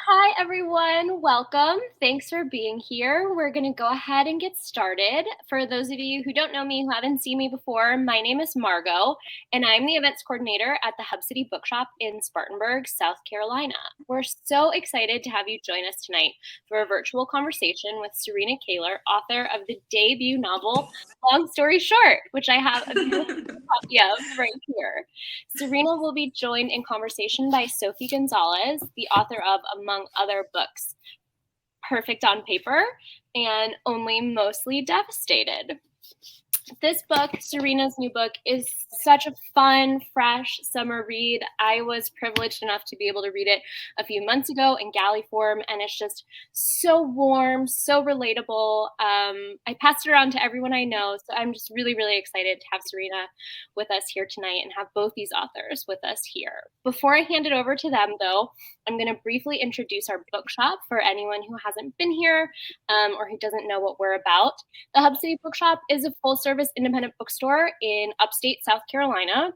Hi, everyone. Welcome. Thanks for being here. We're going to go ahead and get started. For those of you who don't know me, who haven't seen me before, my name is Margot, and I'm the events coordinator at the Hub City Bookshop in Spartanburg, South Carolina. We're so excited to have you join us tonight for a virtual conversation with Serena Kaylor, author of the debut novel, Long Story Short, which I have a beautiful copy of right here. Serena will be joined in conversation by Sophie Gonzalez, the author of, among other books, Perfect on Paper and Only Mostly Devastated. This book, Serena's new book, is such a fun, fresh summer read. I was privileged enough to be able to read it a few months ago in galley form, and it's just so warm, so relatable. I passed it around to everyone I know, so I'm just really, really excited to have Serena with us here tonight and have both these authors with us here. Before I hand it over to them, though, I'm going to briefly introduce our bookshop for anyone who hasn't been here or who doesn't know what we're about. The Hub City Bookshop is a full-service independent bookstore in upstate South Carolina.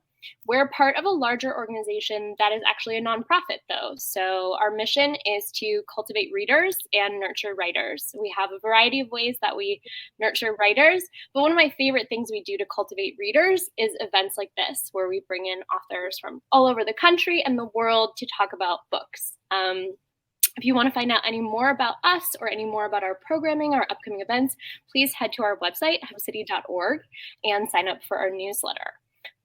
We're part of a larger organization that is actually a nonprofit, though. So our mission is to cultivate readers and nurture writers. We have a variety of ways that we nurture writers, but one of my favorite things we do to cultivate readers is events like this, where we bring in authors from all over the country and the world to talk about books. If you want to find out any more about us or any more about our programming, our upcoming events, please head to our website, hubcity.org, and sign up for our newsletter.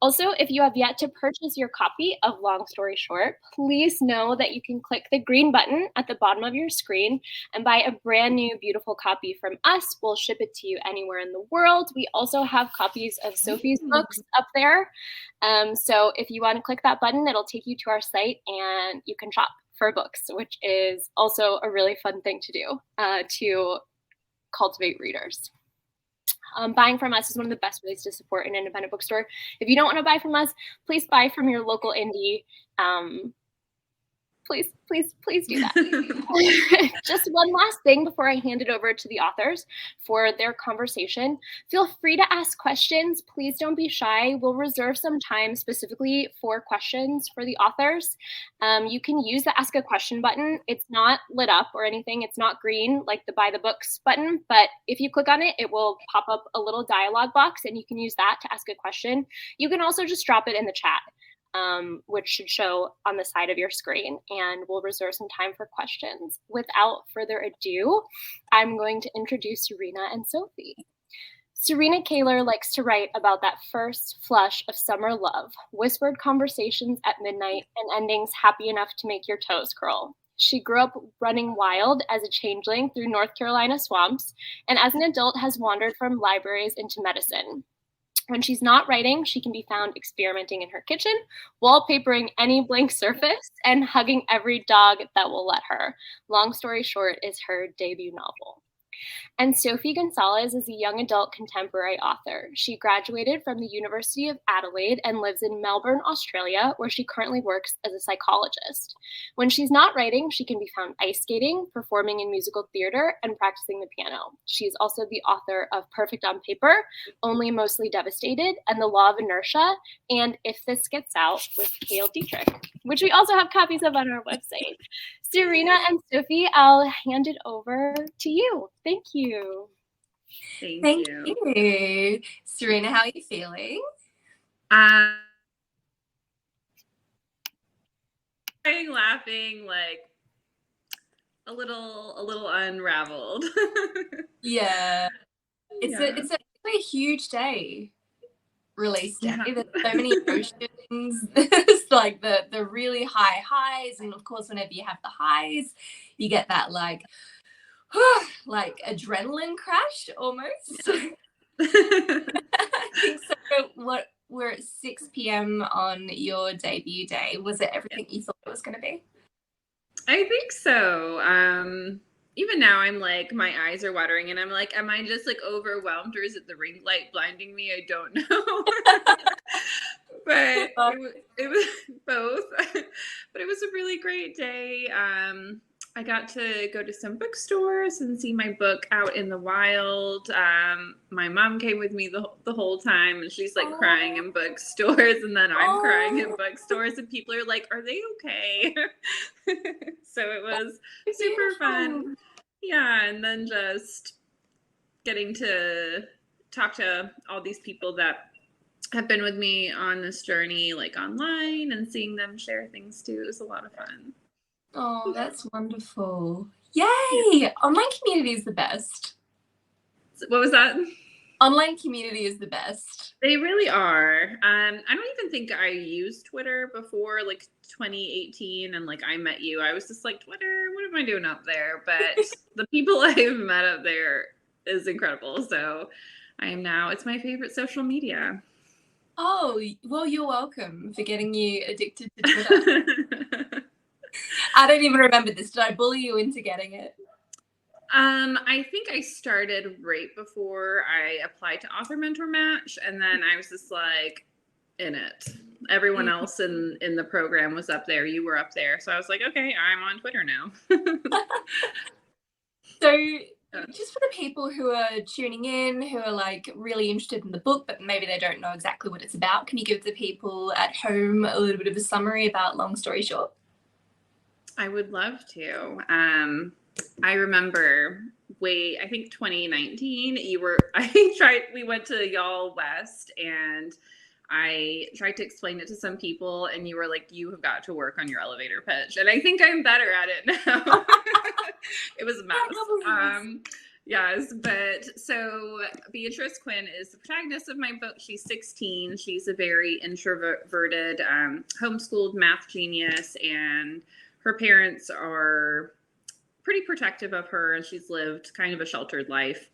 Also, if you have yet to purchase your copy of Long Story Short, please know that you can click the green button at the bottom of your screen and buy a brand new, beautiful copy from us. We'll ship it to you anywhere in the world. We also have copies of Sophie's books up there. So if you want to click that button, it'll take you to our site and you can shop for books, which is also a really fun thing to do to cultivate readers. Buying from us is one of the best ways to support an independent bookstore. If you don't want to buy from us, please buy from your local indie. Please do that. Just one last thing before I hand it over to the authors for their conversation. Feel free to ask questions. Please don't be shy. We'll reserve some time specifically for questions for the authors. You can use the Ask a Question button. It's not lit up or anything. It's not green like the Buy the Books button, but if you click on it, it will pop up a little dialog box and you can use that to ask a question. You can also just drop it in the chat. Which should show on the side of your screen, and we'll reserve some time for questions. Without further ado, I'm going to introduce Serena and Sophie. Serena Kaylor likes to write about that first flush of summer love, whispered conversations at midnight, and endings happy enough to make your toes curl. She grew up running wild as a changeling through North Carolina swamps, and as an adult has wandered from libraries into medicine. When she's not writing, she can be found experimenting in her kitchen, wallpapering any blank surface, and hugging every dog that will let her. Long Story Short is her debut novel. And Sophie Gonzalez is a young adult contemporary author. She graduated from the University of Adelaide and lives in Melbourne, Australia, where she currently works as a psychologist. When she's not writing, she can be found ice skating, performing in musical theater, and practicing the piano. She's also the author of Perfect on Paper, Only Mostly Devastated, and The Law of Inertia, and If This Gets Out with Cale Dietrich, which we also have copies of on our website. Serena and Sophie, I'll hand it over to you. Thank you. Thank you. Serena, how are you feeling? Laughing, like a little unraveled. Yeah. It's a huge day. Release day. Yeah. There's so many emotions. There's like the really high highs, and of course whenever you have the highs, you get that like adrenaline crash almost. I think so. We're at 6 p.m. on your debut day. Was it everything you thought it was going to be? I think so. Even now I'm like, my eyes are watering and I'm like, am I just like overwhelmed or is it the ring light blinding me? I don't know. But it was both. But it was a really great day. I got to go to some bookstores and see my book out in the wild. My mom came with me the whole time, and she's like crying in bookstores, and then I'm crying in bookstores, and people are like, "Are they okay?" So it was super fun. Yeah, and then just getting to talk to all these people that have been with me on this journey, like online, and seeing them share things too. It was a lot of fun. Oh, that's wonderful. Yay! Online community is the best. What was that? Online community is the best. They really are. I don't even think I used Twitter before, like 2018, and like I met you. I was just like, Twitter, what am I doing up there? But the people I've met up there is incredible. So I am now, it's my favorite social media. Oh, well, you're welcome for getting you addicted to Twitter. I don't even remember this. Did I bully you into getting it? I think I started right before I applied to Author Mentor Match, and then I was just like in it. Everyone else in the program was up there. You were up there. So I was like, okay, I'm on Twitter now. So just for the people who are tuning in, who are like really interested in the book, but maybe they don't know exactly what it's about, can you give the people at home a little bit of a summary about Long Story Short? I would love to. I remember I think 2019, we went to Y'all West, and I tried to explain it to some people, and you were like, you have got to work on your elevator pitch. And I think I'm better at it now. It was a mess. Yes, but so Beatrice Quinn is the protagonist of my book. She's 16. She's a very introverted, homeschooled math genius, and her parents are pretty protective of her, and she's lived kind of a sheltered life.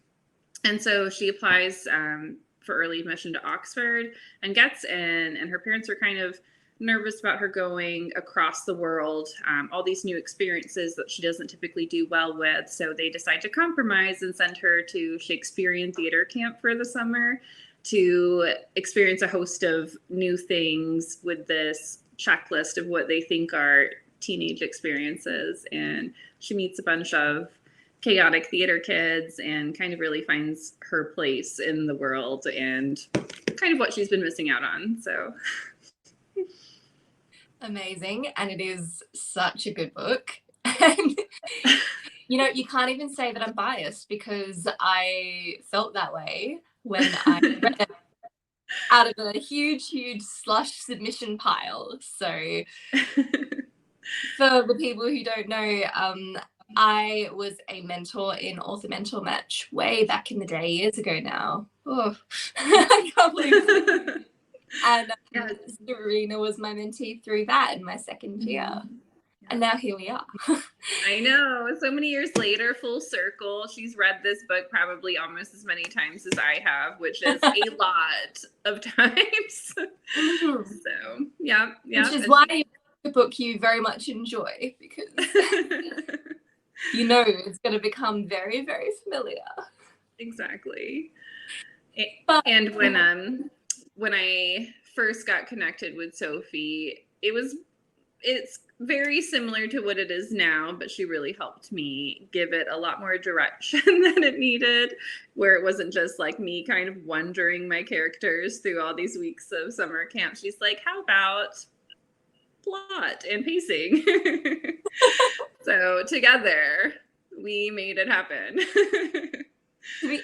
And so she applies for early admission to Oxford and gets in, and her parents are kind of nervous about her going across the world, all these new experiences that she doesn't typically do well with. So they decide to compromise and send her to Shakespearean theater camp for the summer to experience a host of new things with this checklist of what they think are teenage experiences. And she meets a bunch of chaotic theater kids and kind of really finds her place in the world and kind of what she's been missing out on. So amazing. And it is such a good book. And you know, you can't even say that I'm biased, because I felt that way when I read it out of a huge slush submission pile. So for the people who don't know, I was a mentor in Author Mentor Match way back in the day, years ago now. Oh, I can't believe it. And Serena was my mentee through that in my second year. And now here we are. I know. So many years later, full circle. She's read this book probably almost as many times as I have, which is a lot of times. So, yeah. Which is why it's a book you very much enjoy, because you know it's going to become very, very familiar. Exactly. And when I first got connected with Sophie, it's very similar to what it is now, but she really helped me give it a lot more direction than it needed, where it wasn't just like me kind of wondering my characters through all these weeks of summer camp. She's like, how about plot and pacing? So together we made it happen. To be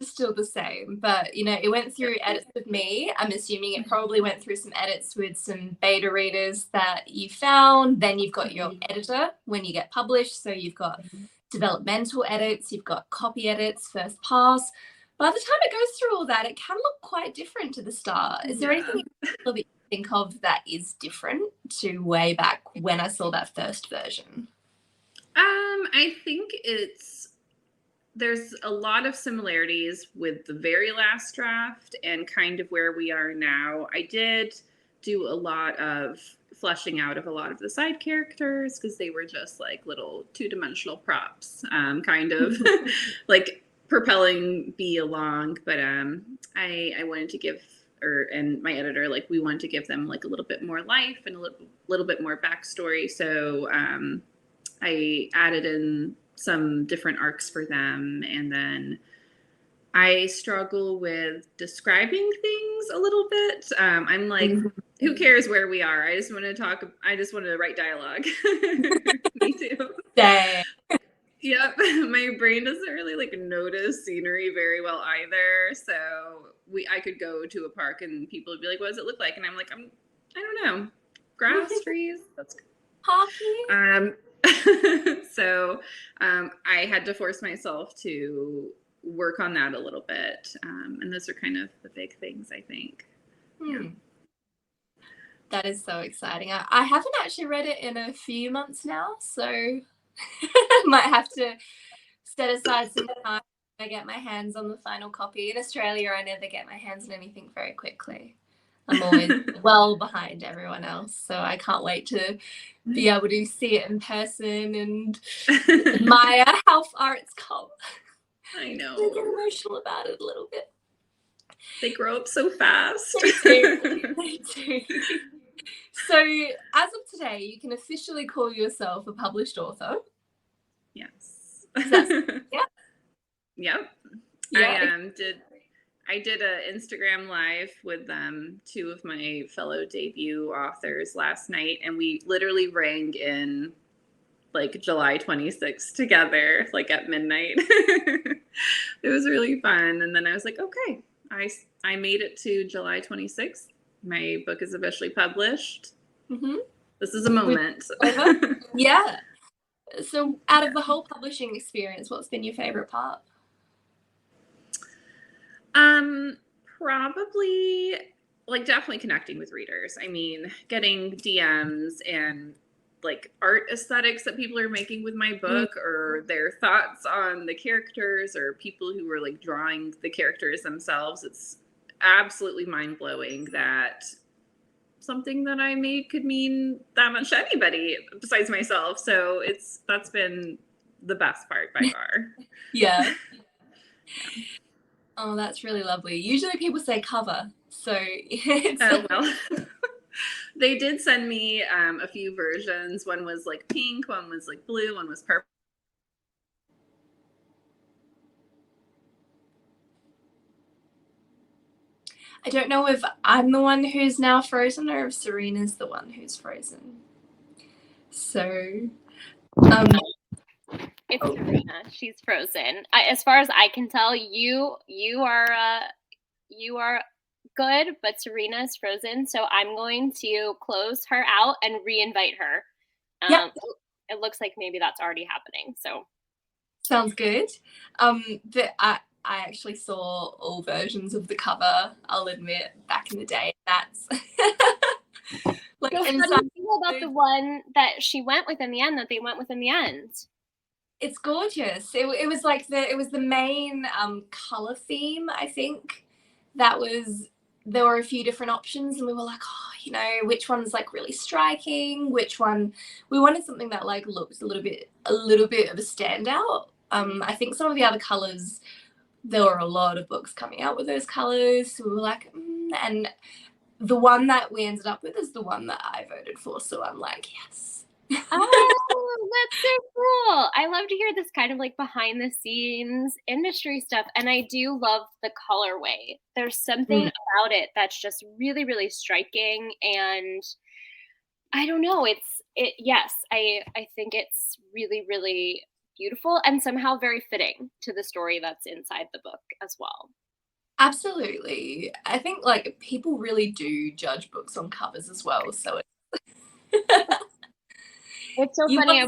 still the same, but you know, it went through edits with me. I'm assuming it probably went through some edits with some beta readers that you found. Then you've got your editor when you get published, so you've got developmental edits, you've got copy edits, first pass. By the time it goes through all that, it can look quite different to the start. Is there anything that you think of that is different to way back when I saw that first version? I think there's a lot of similarities with the very last draft and kind of where we are now. I did do a lot of fleshing out of a lot of the side characters, because they were just like little two-dimensional props, kind of like propelling B along. But I wanted to give and my editor, like, we wanted to give them like a little bit more life and a little bit more backstory. So I added in some different arcs for them, and then I struggle with describing things a little bit. I'm like, who cares where we are? I just want to talk. I just want to write dialogue. Me too. Dang. Yep. My brain doesn't really like notice scenery very well either. So I could go to a park and people would be like, what does it look like? And I'm like, I don't know. Grass, trees. That's good. Hockey. So I had to force myself to work on that a little bit. And those are kind of the big things, I think. Yeah. That is so exciting. I haven't actually read it in a few months now, so might have to set aside some time to get my hands on the final copy. In Australia, I never get my hands on anything very quickly. I'm always well behind everyone else, so I can't wait to be able to see it in person and admire how far it's come. I know. I get emotional about it a little bit. They grow up so fast. They do. So, as of today, you can officially call yourself a published author. Yes. Yeah. Yep. Yeah. I did a Instagram live with two of my fellow debut authors last night, and we literally rang in like July 26th together, like at midnight. It was really fun. And then I was like, okay, I made it to July 26th. My book is officially published. Mm-hmm. This is a moment. Yeah. So out of the whole publishing experience, what's been your favorite part? Probably like definitely connecting with readers. I mean, getting DMs and like art aesthetics that people are making with my book, or their thoughts on the characters, or people who were like drawing the characters themselves. It's absolutely mind-blowing that something that I made could mean that much to anybody besides myself. So that's been the best part by far. Yeah. Oh, that's really lovely. Usually people say cover, so it's well. They did send me a few versions. One was like pink, one was like blue, one was purple. I don't know if I'm the one who's now frozen or if Serena's the one who's frozen. So, it's Serena. She's frozen. As far as I can tell, you are good, but Serena is frozen. So I'm going to close her out and re-invite her. Yep. It looks like maybe that's already happening. So sounds good. But I actually saw all versions of the cover, I'll admit, back in the day. That's like so about the one that she went with in the end, that they went with in the end. It's gorgeous. It was like the main color theme, I think. There were a few different options, and we were like, oh, you know, which one's like really striking, which one we wanted something that like looks a little bit of a standout. I think some of the other colors, there were a lot of books coming out with those colors, so we were like, and the one that we ended up with is the one that I voted for, so I'm like, yes. Oh, that's so cool. I love to hear this kind of like behind the scenes industry stuff, and I do love the colorway. There's something about it that's just really, really striking, and I don't know, yes, I think it's really, really beautiful and somehow very fitting to the story that's inside the book as well. Absolutely. I think like people really do judge books on covers as well, so it's so funny.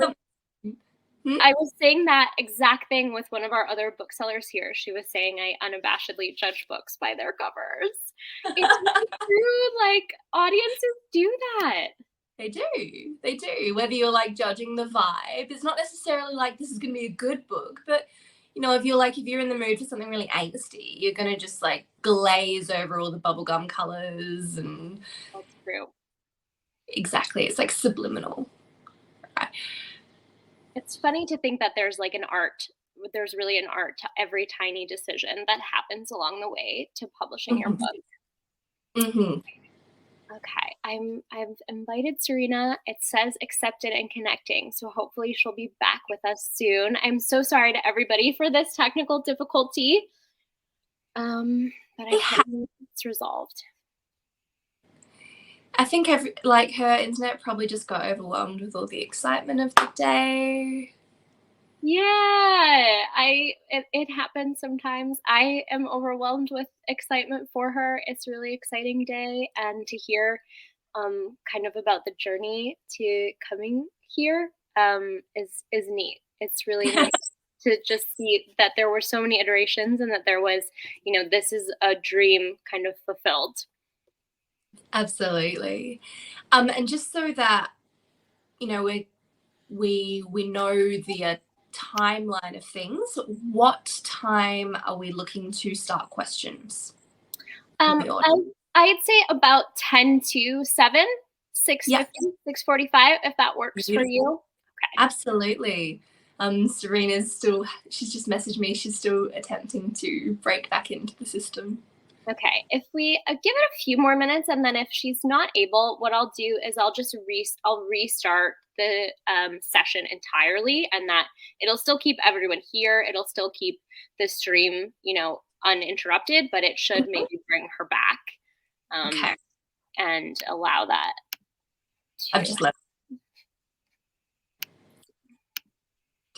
I was saying that exact thing with one of our other booksellers here. She was saying I unabashedly judge books by their covers. It's really true. Like, audiences do that. They do. Whether you're like judging the vibe, it's not necessarily like this is going to be a good book, but you know, if you're in the mood for something really angsty, you're going to just like glaze over all the bubblegum colors and. That's true. Exactly. It's like subliminal. Right. It's funny to think that there's really an art to every tiny decision that happens along the way to publishing your book. Mm-hmm. Okay, I've invited Serena. It says accepted and connecting, so hopefully she'll be back with us soon. I'm so sorry to everybody for this technical difficulty, but I hope it's resolved. I think her internet probably just got overwhelmed with all the excitement of the day. Yeah, it happens sometimes. I am overwhelmed with excitement for her. It's a really exciting day, and to hear kind of about the journey to coming here is neat. It's really nice to just see that there were so many iterations and that there was, this is a dream kind of fulfilled. Absolutely. And just so that, we know the timeline of things, what time are we looking to start questions? I'd say about 10 to 7, 6:50, 6:45, if that works for you. Okay. Absolutely. Serena's she's just messaged me. She's still attempting to break back into the system. Okay, if we give it a few more minutes, and then if she's not able, what I'll do is I'll just restart the session entirely, and that it'll still keep everyone here. It'll still keep the stream, uninterrupted, but it should maybe bring her back and allow that. I've just left.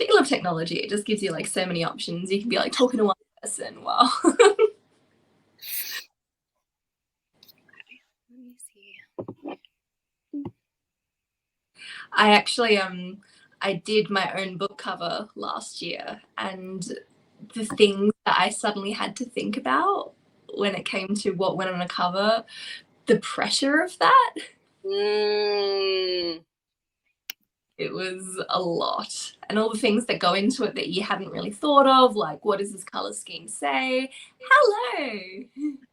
I love technology. It just gives you like so many options. You can be like talking to one person while. I actually I did my own book cover last year, and the things that I suddenly had to think about when it came to what went on a cover, the pressure of that. It was a lot, and all the things that go into it that you hadn't really thought of, like what does this color scheme say? Hello.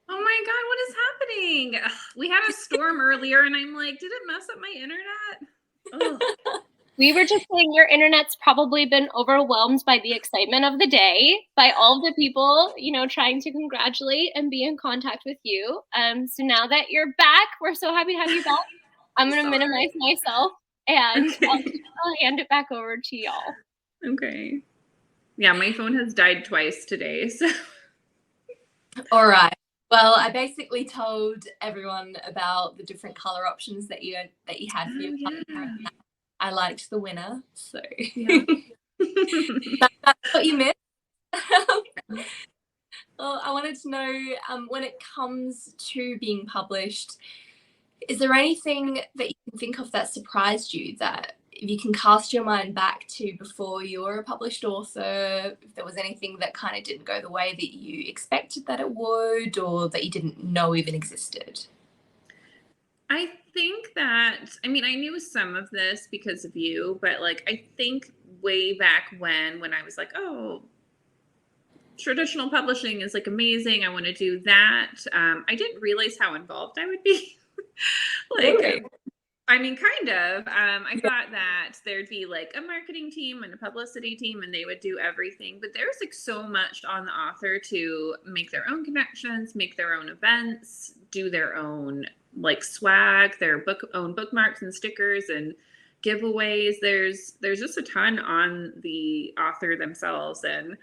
Oh my God, what is happening? Ugh, we had a storm earlier, and I'm like, did it mess up my internet? We were just saying your internet's probably been overwhelmed by the excitement of the day, by all of the people, trying to congratulate and be in contact with you. So now that you're back, we're so happy to have you back. I'm going to minimize myself, and I'll hand it back over to y'all. Okay. Yeah, my phone has died twice today, so. All right. Well, I basically told everyone about the different color options that you had for your color. I liked the winner, so that's what you missed. Well, I wanted to know, when it comes to being published, is there anything that you can think of that surprised you, that if you can cast your mind back to before you were a published author, if there was anything that kind of didn't go the way that you expected that it would, or that you didn't know even existed? I think that, I knew some of this because of you, but I think way back when I was like, oh, traditional publishing is amazing, I want to do that. I didn't realize how involved I would be. Really? Kind of. I thought that there'd be a marketing team and a publicity team, and they would do everything. But there's so much on the author to make their own connections, make their own events, do their own swag, their own bookmarks and stickers and giveaways. There's just a ton on the author themselves, and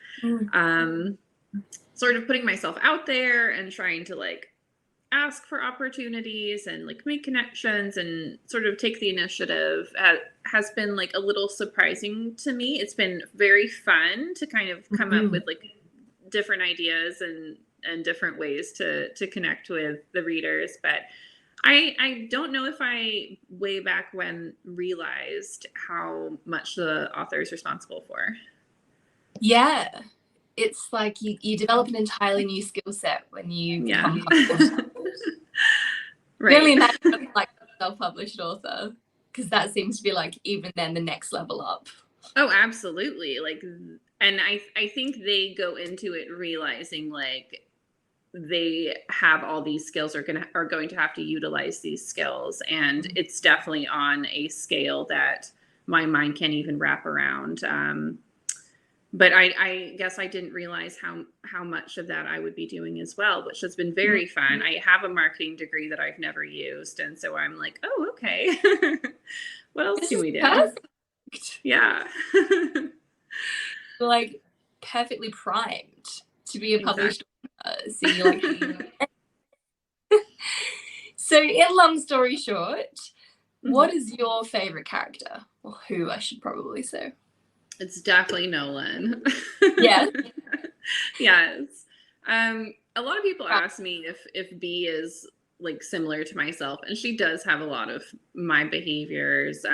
sort of putting myself out there and trying to ask for opportunities and make connections and sort of take the initiative has been a little surprising to me. It's been very fun to kind of come up with different ideas and different ways to connect with the readers. But I don't know if I way back when realized how much the author is responsible for. Yeah. It's you develop an entirely new skill set when you become published. Right. Really imagine a self-published author, because that seems to be even then the next level up. Oh, absolutely. And I think they go into it realizing they have all these skills, are going to have to utilize these skills, and it's definitely on a scale that my mind can't even wrap around. but I guess I didn't realize how much of that I would be doing as well, which has been very fun. I have a marketing degree that I've never used, and so I'm like, oh, okay. What else can we do? Perfect. Yeah. Like perfectly primed to be a published author. So you're like, so in long story short, what is your favorite character? Or who, I should probably say. It's definitely Nolan. Yes. Yes. A lot of people ask me if B is like similar to myself, and she does have a lot of my behaviors,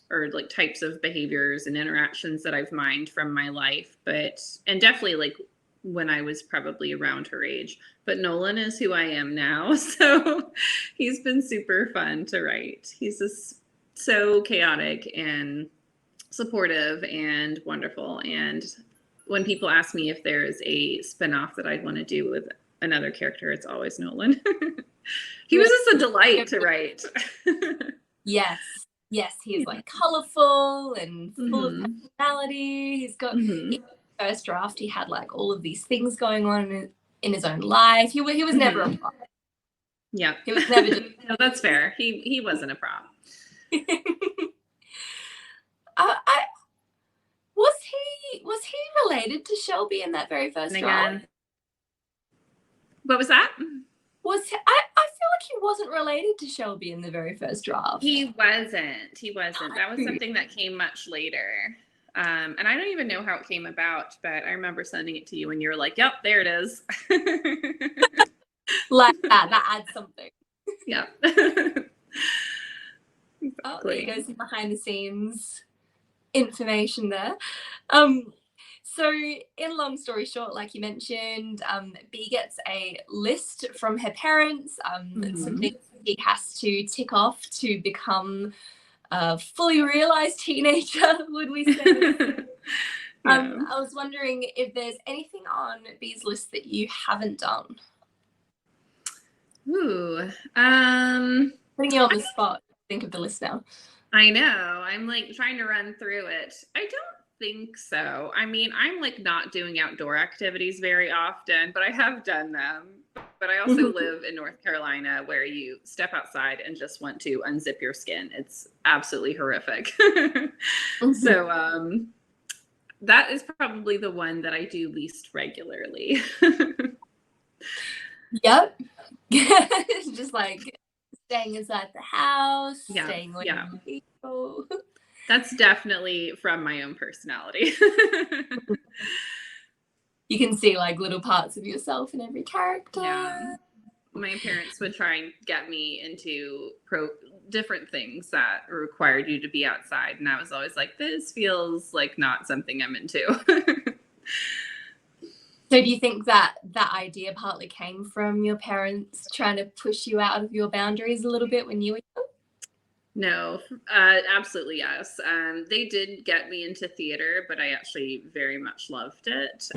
or like types of behaviors and interactions that I've mined from my life, and definitely like when I was probably around her age. But Nolan is who I am now, so he's been super fun to write. He's just so chaotic and supportive and wonderful. And when people ask me if there is a spinoff that I'd want to do with another character, it's always Nolan. He was just a delight to write. Yes, he is like colorful and full of personality. He's got in the first draft, he had like all of these things going on in his own life. He was never a prop. Yeah, he was never. No, that's fair. He wasn't a prop. Was he related to Shelby in that very first draft? What was that? I feel like he wasn't related to Shelby in the very first draft. He wasn't. That was something that came much later. And I don't even know how it came about, but I remember sending it to you and you were like, yep, there it is. Like that adds something. Yeah. Exactly. Oh, there goes the behind the scenes information there. So in long story short, like you mentioned, B gets a list from her parents, some things she has to tick off to become a fully realized teenager, would we say? I was wondering if there's anything on B's list that you haven't done. Ooh. Putting you on the spot. Think of the list now. I know. I'm like trying to run through it. I don't think so. I mean, I'm like not doing outdoor activities very often, but I have done them. But I also live in North Carolina where you step outside and just want to unzip your skin. It's absolutely horrific. So that is probably the one that I do least regularly. Yep. Just like staying inside the house, staying away from people. That's definitely from my own personality. You can see like little parts of yourself in every character. Yeah. My parents would try and get me into different things that required you to be outside. And I was always like, this feels like not something I'm into. So do you think that idea partly came from your parents trying to push you out of your boundaries a little bit when you were young? No, absolutely yes. They did get me into theater, but I actually very much loved it.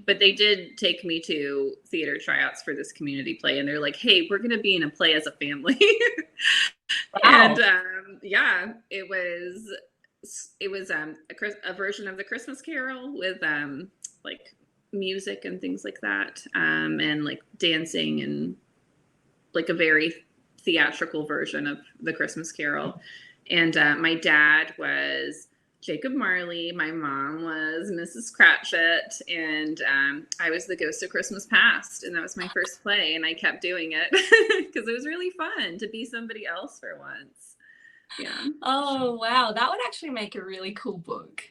But they did take me to theater tryouts for this community play, and they're like, "Hey, we're going to be in a play as a family." Wow. And yeah, it was a version of the Christmas Carol with like music and things like that, and like dancing and like a very theatrical version of the Christmas Carol. And my dad was Jacob Marley, my mom was Mrs. Cratchit, and I was the Ghost of Christmas Past, and that was my first play, and I kept doing it because it was really fun to be somebody else for once. Yeah. Oh wow, that would actually make a really cool book.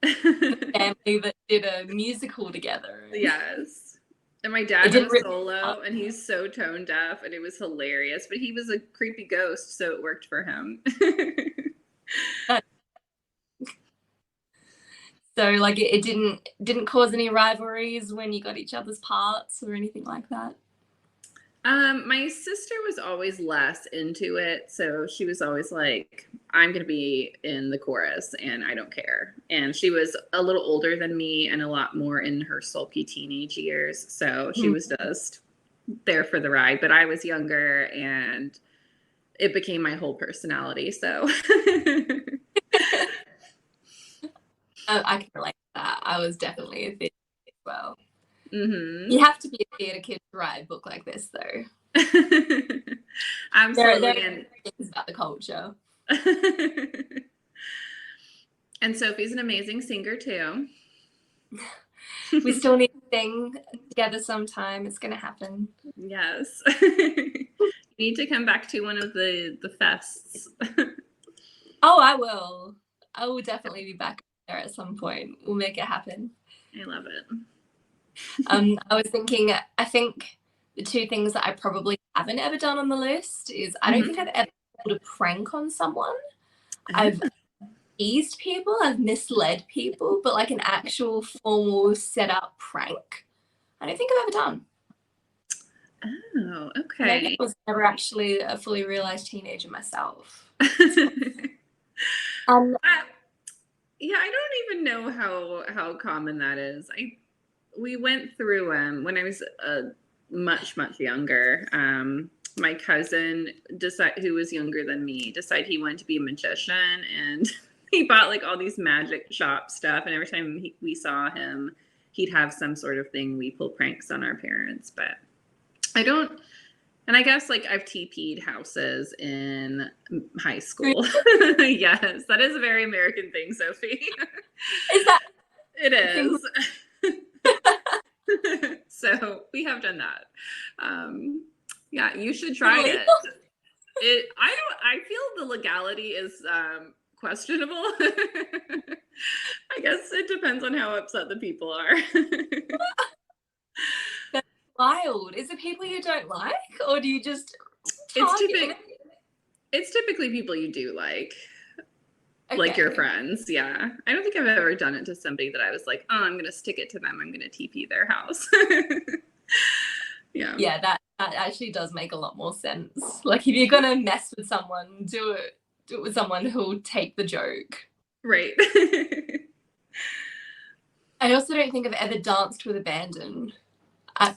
The family that did a musical together. Yes. And my dad was solo, and he's so tone deaf, and it was hilarious. But he was a creepy ghost, so it worked for him. So, like, it didn't cause any rivalries when you got each other's parts or anything like that? My sister was always less into it, so she was always like, I'm going to be in the chorus and I don't care. And she was a little older than me and a lot more in her sulky teenage years, so she was just there for the ride. But I was younger and it became my whole personality, so. I can relate to that. I was definitely a theatre kid as well. Mm-hmm. You have to be a theatre kid to write a book like this, though. Absolutely. There are things about the culture. And Sophie's an amazing singer too. We still need to sing together sometime. It's going to happen. Yes. You need to come back to one of the fests. Oh, I will. I will definitely be back there at some point. We'll make it happen. I love it. I was thinking, I think the two things that I probably haven't ever done on the list is I don't think I've ever pulled a prank on someone. I've teased people, I've misled people, but like an actual formal set up prank, I don't think I've ever done. Oh, okay. Maybe I was never actually a fully realized teenager myself. Yeah, I don't even know how common that is. We went through when I was much younger. My cousin who was younger than me decided he wanted to be a magician, and he bought like all these magic shop stuff. And every time we saw him, he'd have some sort of thing. We pull pranks on our parents, but I don't. And I guess like I've TP'd houses in high school. Yes, that is a very American thing, Sophie. Is that? It is. So we have done that. Yeah, you should try it. I feel the legality is questionable. I guess it depends on how upset the people are. That's wild. Is it people you don't like, or do you just? It's typically people you do like. Okay. Like your friends, yeah. I don't think I've ever done it to somebody that I was like, oh, I'm going to stick it to them. I'm going to TP their house. Yeah. Yeah, that actually does make a lot more sense. Like if you're going to mess with someone, do it with someone who'll take the joke. Right. I also don't think I've ever danced with abandon.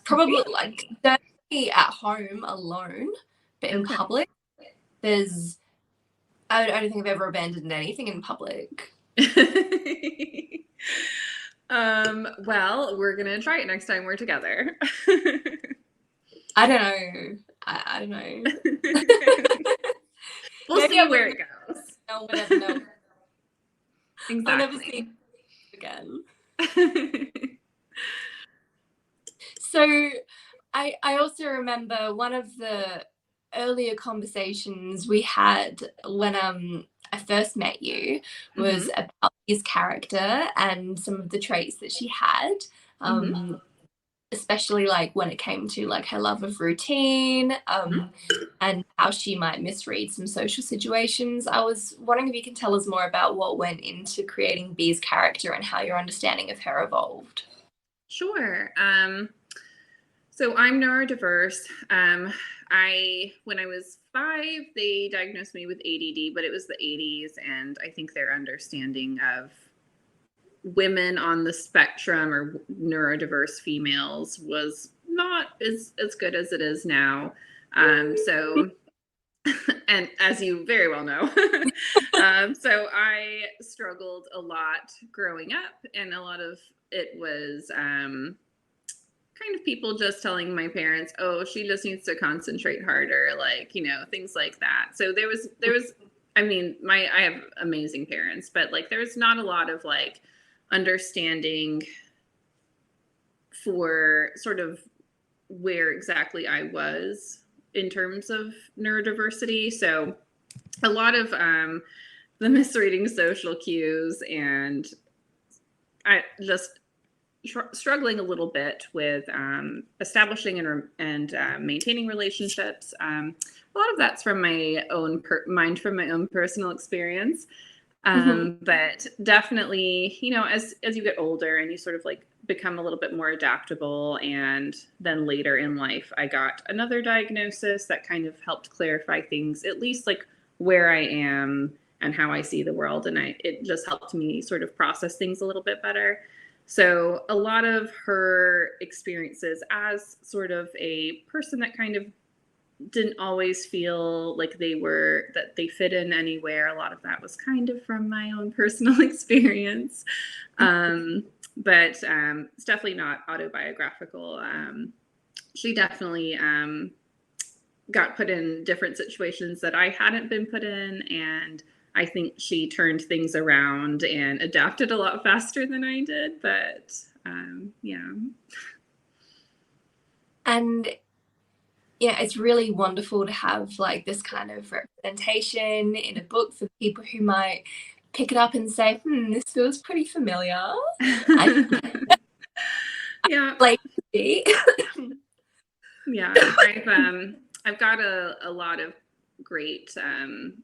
Probably like certainly at home alone, but in public, I don't think I've ever abandoned anything in public. Well, we're gonna try it next time we're together. I don't know. I don't know. We'll see where it goes. No one ever knows. Exactly. I'll never see it again. So I also remember one of the earlier conversations we had when I first met you was about his character and some of the traits that she had, especially like when it came to like her love of routine and how she might misread some social situations. I was wondering if you can tell us more about what went into creating Bee's character and how your understanding of her evolved. Sure. So I'm neurodiverse. When I was 5, they diagnosed me with ADD, but it was the 80s, and I think their understanding of women on the spectrum or neurodiverse females was not as good as it is now. So, and as you very well know, so I struggled a lot growing up, and a lot of it was kind of people just telling my parents, oh, she just needs to concentrate harder, like, you know, things like that. So there was, I mean, I have amazing parents, but like, there's not a lot of like understanding for sort of where exactly I was in terms of neurodiversity. So a lot of the misreading social cues, and I just struggling a little bit with establishing and maintaining relationships. A lot of that's from my own from my own personal experience. But definitely, you know, as you get older and you sort of like become a little bit more adaptable, and then later in life, I got another diagnosis that kind of helped clarify things, at least like where I am and how I see the world. And it just helped me sort of process things a little bit better. So a lot of her experiences as sort of a person that kind of didn't always feel like that they fit in anywhere. A lot of that was kind of from my own personal experience. But it's definitely not autobiographical. She definitely got put in different situations that I hadn't been put in, and I think she turned things around and adapted a lot faster than I did. But yeah. And yeah, it's really wonderful to have like this kind of representation in a book for people who might pick it up and say, this feels pretty familiar. Yeah. Like, yeah, I've got a lot of great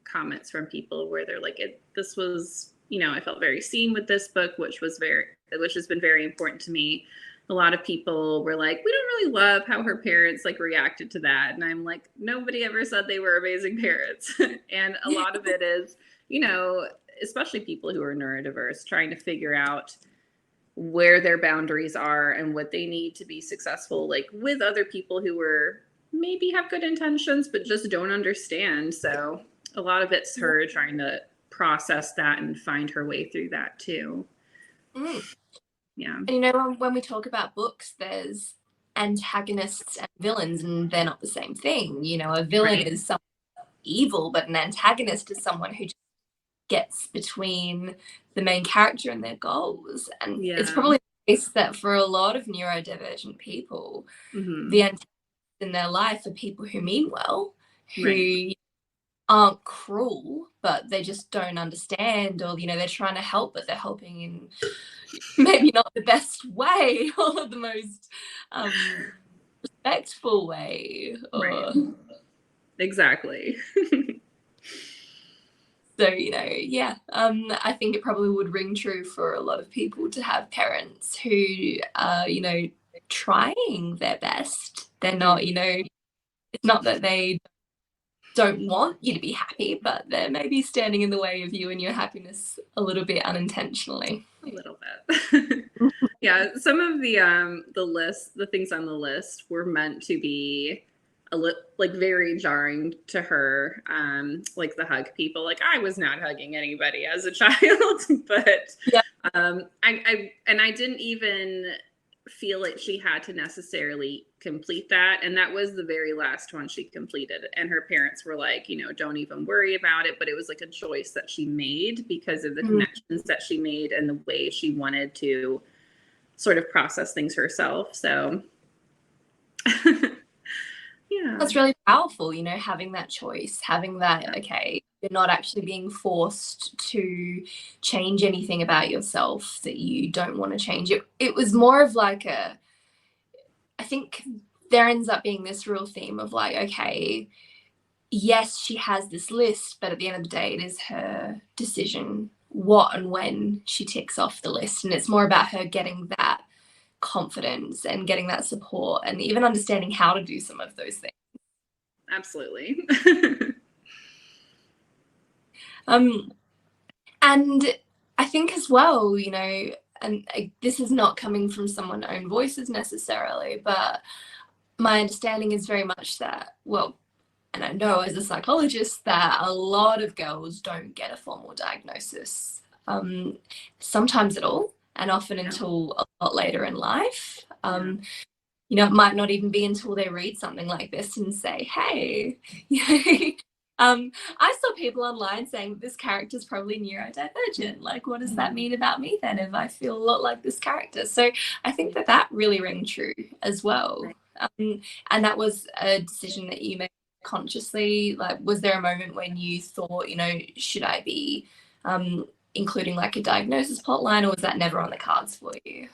comments from people where they're like, this was, I felt very seen with this book, which has been very important to me. A lot of people were like, we don't really love how her parents like reacted to that. And I'm like, nobody ever said they were amazing parents. And a lot of it is, especially people who are neurodiverse, trying to figure out where their boundaries are and what they need to be successful, like with other people who are maybe have good intentions, but just don't understand. So a lot of it's her trying to process that and find her way through that too. Yeah. And when we talk about books, there's antagonists and villains, and they're not the same thing. A villain is someone evil, but an antagonist is someone who just gets between the main character and their goals. And it's probably the case that for a lot of neurodivergent people, the antagonists in their life are people who mean well, who aren't cruel, but they just don't understand, or they're trying to help, but they're helping in maybe not the best way or the most respectful way. Exactly. So, I think it probably would ring true for a lot of people to have parents who are, trying their best. They're not, it's not that they don't want you to be happy, but they're maybe standing in the way of you and your happiness a little bit unintentionally. A little bit. Yeah, some of the things on the list were meant to be very jarring to her, like the hug people. Like, I was not hugging anybody as a child, but I didn't even feel like she had to necessarily complete that. And that was the very last one she completed. And her parents were like, don't even worry about it. But it was like a choice that she made because of the connections that she made and the way she wanted to sort of process things herself. So yeah. That's really powerful, having that choice, having that, okay, you're not actually being forced to change anything about yourself that you don't want to change. It was more of like I think there ends up being this real theme of like, okay, yes, she has this list, but at the end of the day, it is her decision what and when she ticks off the list. And it's more about her getting that confidence and getting that support and even understanding how to do some of those things. Absolutely. And I think as well, and this is not coming from someone's own voices necessarily, but my understanding is very much that, well, and I know as a psychologist that a lot of girls don't get a formal diagnosis, sometimes at all, and often until a lot later in life. It might not even be until they read something like this and say, hey, I saw people online saying this character is probably neurodivergent. Like, what does that mean about me then if I feel a lot like this character? So I think that really rang true as well. And that was a decision that you made consciously. Like, was there a moment when you thought, should I be including like a diagnosis plotline, or was that never on the cards for you?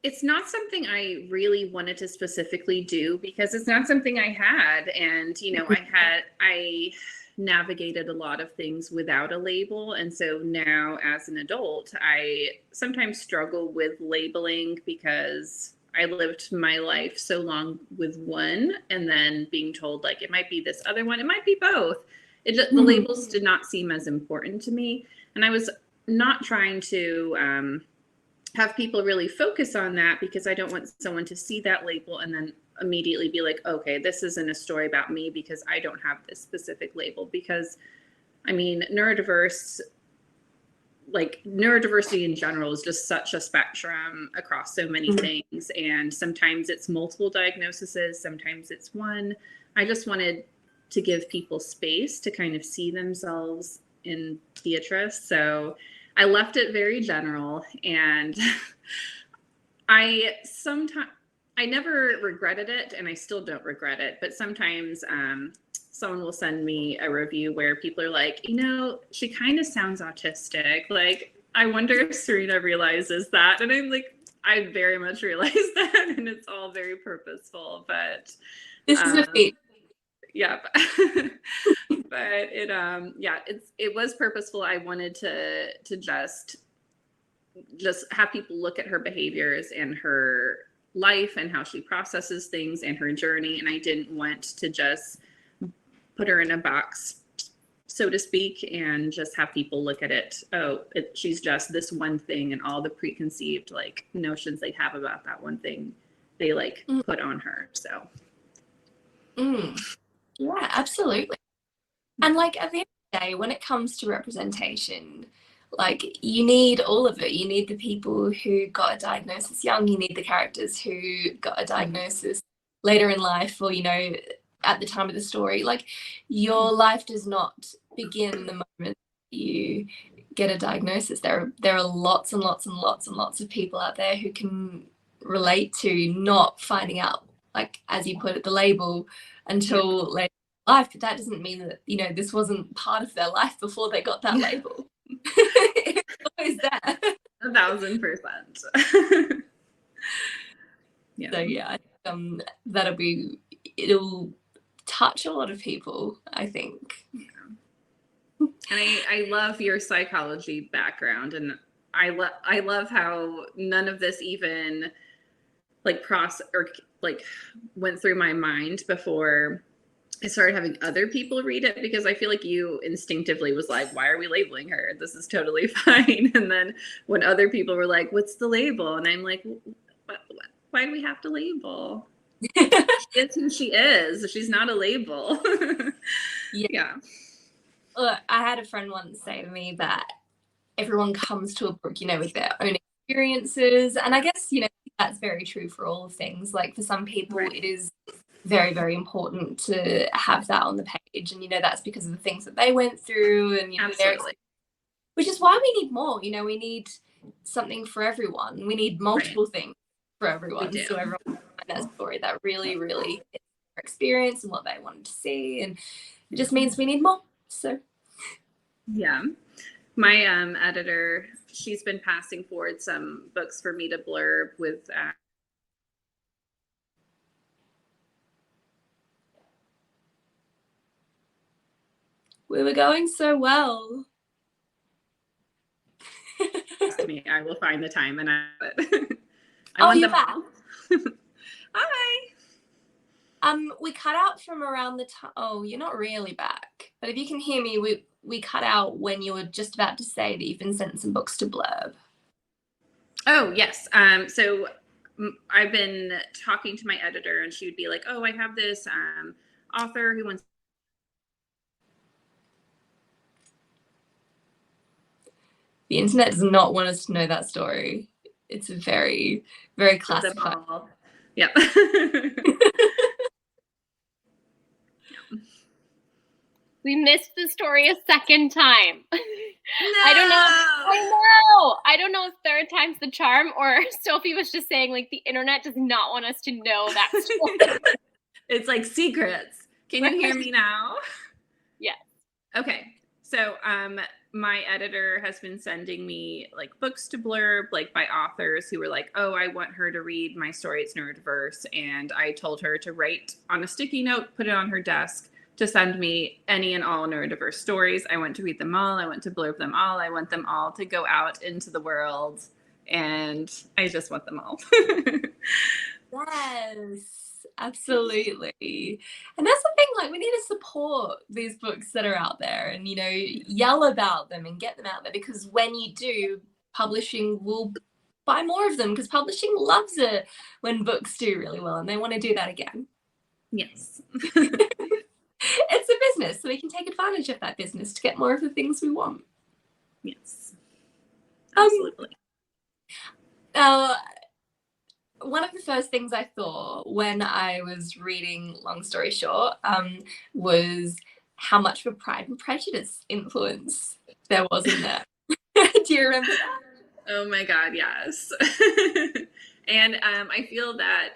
It's not something I really wanted to specifically do because it's not something I had. And, I navigated a lot of things without a label. And so now as an adult, I sometimes struggle with labeling because I lived my life so long with one and then being told like, it might be this other one. It might be both. The labels did not seem as important to me. And I was not trying to, have people really focus on that, because I don't want someone to see that label and then immediately be like, okay, this isn't a story about me because I don't have this specific label. Because I mean, neurodiversity in general is just such a spectrum across so many things. And sometimes it's multiple diagnoses, sometimes it's one. I just wanted to give people space to kind of see themselves in Beatrice. So I left it very general, and I never regretted it, and I still don't regret it. But sometimes someone will send me a review where people are like, she kind of sounds autistic. Like, I wonder if Serena realizes that. And I'm like, I very much realize that, and it's all very purposeful. But this is a feat. Yeah. But it was purposeful. I wanted to just have people look at her behaviors and her life and how she processes things and her journey. And I didn't want to just put her in a box, so to speak, and just have people look at it. She's just this one thing, and all the preconceived notions they have about that one thing they put on her. So yeah, absolutely. And at the end of the day, when it comes to representation, you need all of it. You need the people who got a diagnosis young, you need the characters who got a diagnosis later in life, or at the time of the story. Your life does not begin the moment you get a diagnosis. There are lots and lots and lots and lots of people out there who can relate to not finding out, as you put it, the label until later in life. But that doesn't mean that this wasn't part of their life before they got that label. It's always there. 1,000%. Yeah. So yeah, it'll touch a lot of people, I think. Yeah. And I love your psychology background, and I love how none of this even went through my mind before I started having other people read it, because I feel like you instinctively was like, why are we labeling her? This is totally fine. And then when other people were like, what's the label? And I'm like, why do we have to label? She is who she is. She's not a label. Yeah. Look, I had a friend once say to me that everyone comes to a book, with their own experiences. And I guess, that's very true for all things. For some people, It is very, very important to have that on the page. And, that's because of the things that they went through. And, absolutely. Which is why we need more. We need something for everyone. We need multiple things for everyone. So everyone can find that story that really, really fits their experience and what they wanted to see. And it just means we need more. So yeah, my editor, she's been passing forward some books for me to blurb with we were going so well. I will find the time, and I want them back. Hi. We cut out from around the time. Oh, you're not really back. But if you can hear me, we cut out when you were just about to say that you've been sent some books to blurb. Oh, yes. So I've been talking to my editor, and she would be like, oh, I have this author who wants. The internet does not want us to know that story. It's very, very classified. Yeah. We missed the story a second time. No! I don't know. I don't know if third time's the charm, or Sophie was just saying the internet does not want us to know that story. It's like secrets. Can you hear me now? Yes. Okay. So my editor has been sending me books to blurb by authors who were like, oh, I want her to read my story. It's neurodiverse. And I told her to write on a sticky note, put it on her desk, to send me any and all neurodiverse stories. I want to read them all. I want to blurb them all. I want them all to go out into the world. And I just want them all. Yes, absolutely. And that's the thing, we need to support these books that are out there and, yell about them and get them out there, because when you do, publishing will buy more of them, because publishing loves it when books do really well and they want to do that again. Yes. It's a business, so we can take advantage of that business to get more of the things we want. Yes. Absolutely. One of the first things I thought when I was reading Long Story Short was how much of a Pride and Prejudice influence there was in there. Do you remember that? Oh my God, yes. And I feel that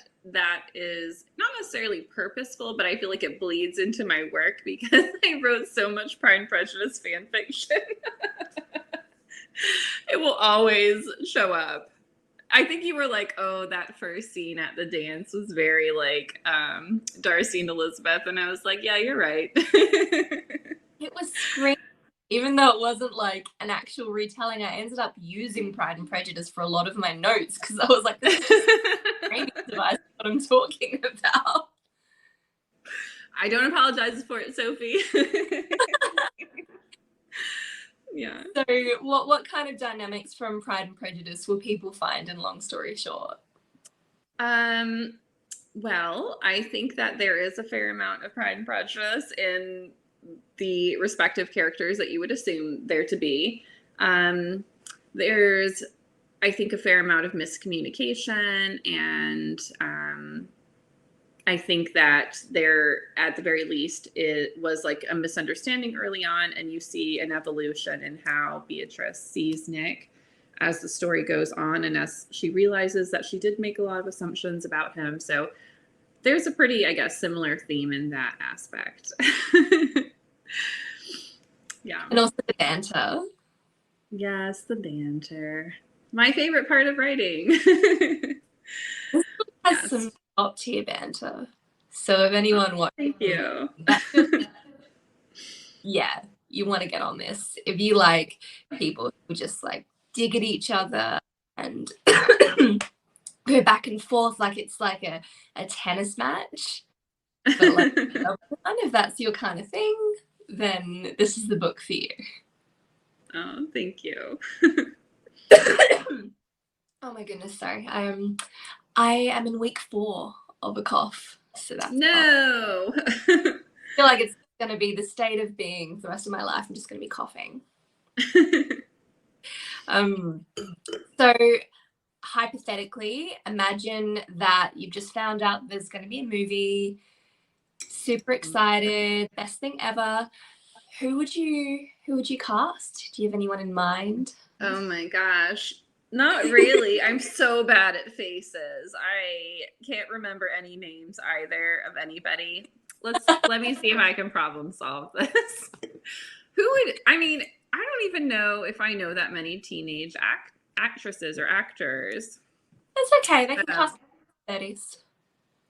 is not necessarily purposeful, but I feel like it bleeds into my work because I wrote so much Pride and Prejudice fan fiction. It will always show up. I think you were like, oh, that first scene at the dance was very like Darcy and Elizabeth. And I was like, yeah, you're right. It was great. Even though it wasn't like an actual retelling, I ended up using Pride and Prejudice for a lot of my notes because I was like, this is just a framing device what I'm talking about. I don't apologize for it, Sophie. Yeah. So what kind of dynamics from Pride and Prejudice will people find in Long Story Short? Well, I think that there is a fair amount of Pride and Prejudice in the respective characters that you would assume there to be. There's, I think, a fair amount of miscommunication, and I think that there, at the very least, it was like a misunderstanding early on, and you see an evolution in how Beatrice sees Nick as the story goes on, and as she realizes that she did make a lot of assumptions about him. So there's a pretty, I guess, similar theme in that aspect. Yeah. And also the banter. Yes, the banter. My favorite part of writing. This book has some top tier banter. So if anyone watching, thank you. Yeah, you want to get on this. If you like people who just like dig at each other and go back and forth like it's like a tennis match. But like, if that's your kind of thing, then this is the book for you. Oh, thank you. Oh my goodness, sorry. I am in week 4 of a cough, so that's no. I feel like it's going to be the state of being for the rest of my life. I'm just going to be coughing. So hypothetically, imagine that you've just found out there's going to be a movie. Super excited, best thing ever. Who would you cast? Do you have anyone in mind? Oh my gosh. Not really. I'm so bad at faces. I can't remember any names either of anybody. Let me see if I can problem solve this. Who would, I mean, I don't even know if I know that many teenage actresses or actors. It's okay. They can cast 30s.